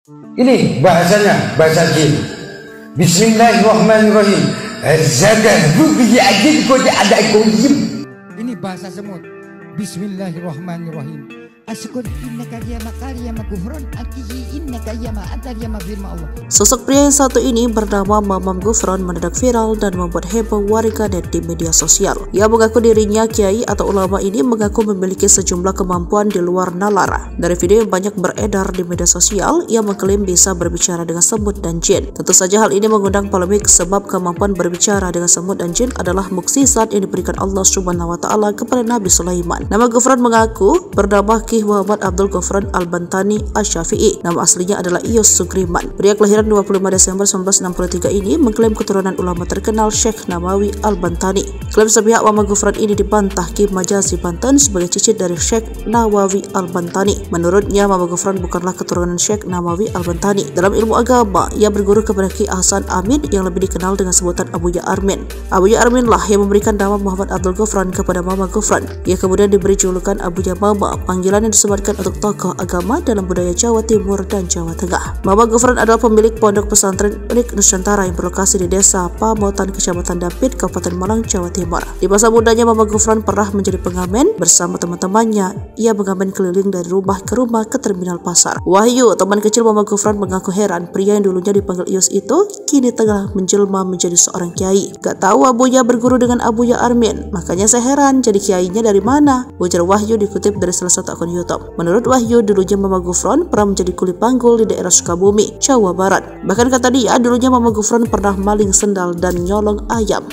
Ini bahasanya, bahasa jin. Bismillahirrahmanirrahim. Ini bahasa semut. Bismillahirrahmanirrahim. Asyukur innaka yama kariyama gufron akihi innaka yama atariyama firma Allah. Sosok pria yang satu ini bernama Mamam Gufron mendadak viral dan membuat heboh warganet di media sosial. Ia mengaku dirinya kiai atau ulama ini mengaku memiliki sejumlah kemampuan di luar nalar. Dari video yang banyak beredar di media sosial, ia mengklaim bisa berbicara dengan semut dan jin. Tentu saja hal ini mengundang polemik sebab kemampuan berbicara dengan semut dan jin adalah mukjizat yang diberikan Allah Subhanahu wa taala kepada Nabi Sulaiman. Nama Gufron mengaku bernama Muhammad Abdul Gufron Al-Bantani Asy-Syafi'i. Nama aslinya adalah Iyus Sugriman. Pria kelahiran 25 Desember 1963 ini mengklaim keturunan ulama terkenal Syekh Nawawi Al-Bantani. Klaim sepihak Mama Gufron ini dibantah Kim Majazi Banten sebagai cicit dari Syekh Nawawi Al-Bantani. Menurutnya, Mama Gufron bukanlah keturunan Syekh Nawawi Al-Bantani. Dalam ilmu agama, ia berguru kepada Ki Hasan Amin yang lebih dikenal dengan sebutan Abuya Armin. Abuya Armin lah yang memberikan nama Muhammad Abdul Gufron kepada Mama Gufron. Ia kemudian diberi julukan Abuya Mama, panggilan yang disematkan untuk tokoh agama dalam budaya Jawa Timur dan Jawa Tengah. Mama Gufron adalah pemilik pondok pesantren Unik Nusantara yang berlokasi di Desa Pamotan, Kecamatan Dampit, Kabupaten Malang, Jawa Timur. Di masa mudanya, Mama Gufron pernah menjadi pengamen bersama teman-temannya. Ia mengamen keliling dari rumah ke rumah ke terminal pasar. Wahyu, teman kecil Mama Gufron, mengaku heran pria yang dulunya dipanggil Iyus itu kini tengah menjelma menjadi seorang kiai. Gak tahu Abuya berguru dengan Abuya Armin, makanya saya heran jadi kiainya dari mana, ujar Wahyu dikutip dari salah satu akun YouTube. Menurut Wahyu, dulunya Mama Gufron pernah menjadi kuli panggul di daerah Sukabumi, Jawa Barat. Bahkan kata dia, dulunya Mama Gufron pernah maling sendal dan nyolong ayam.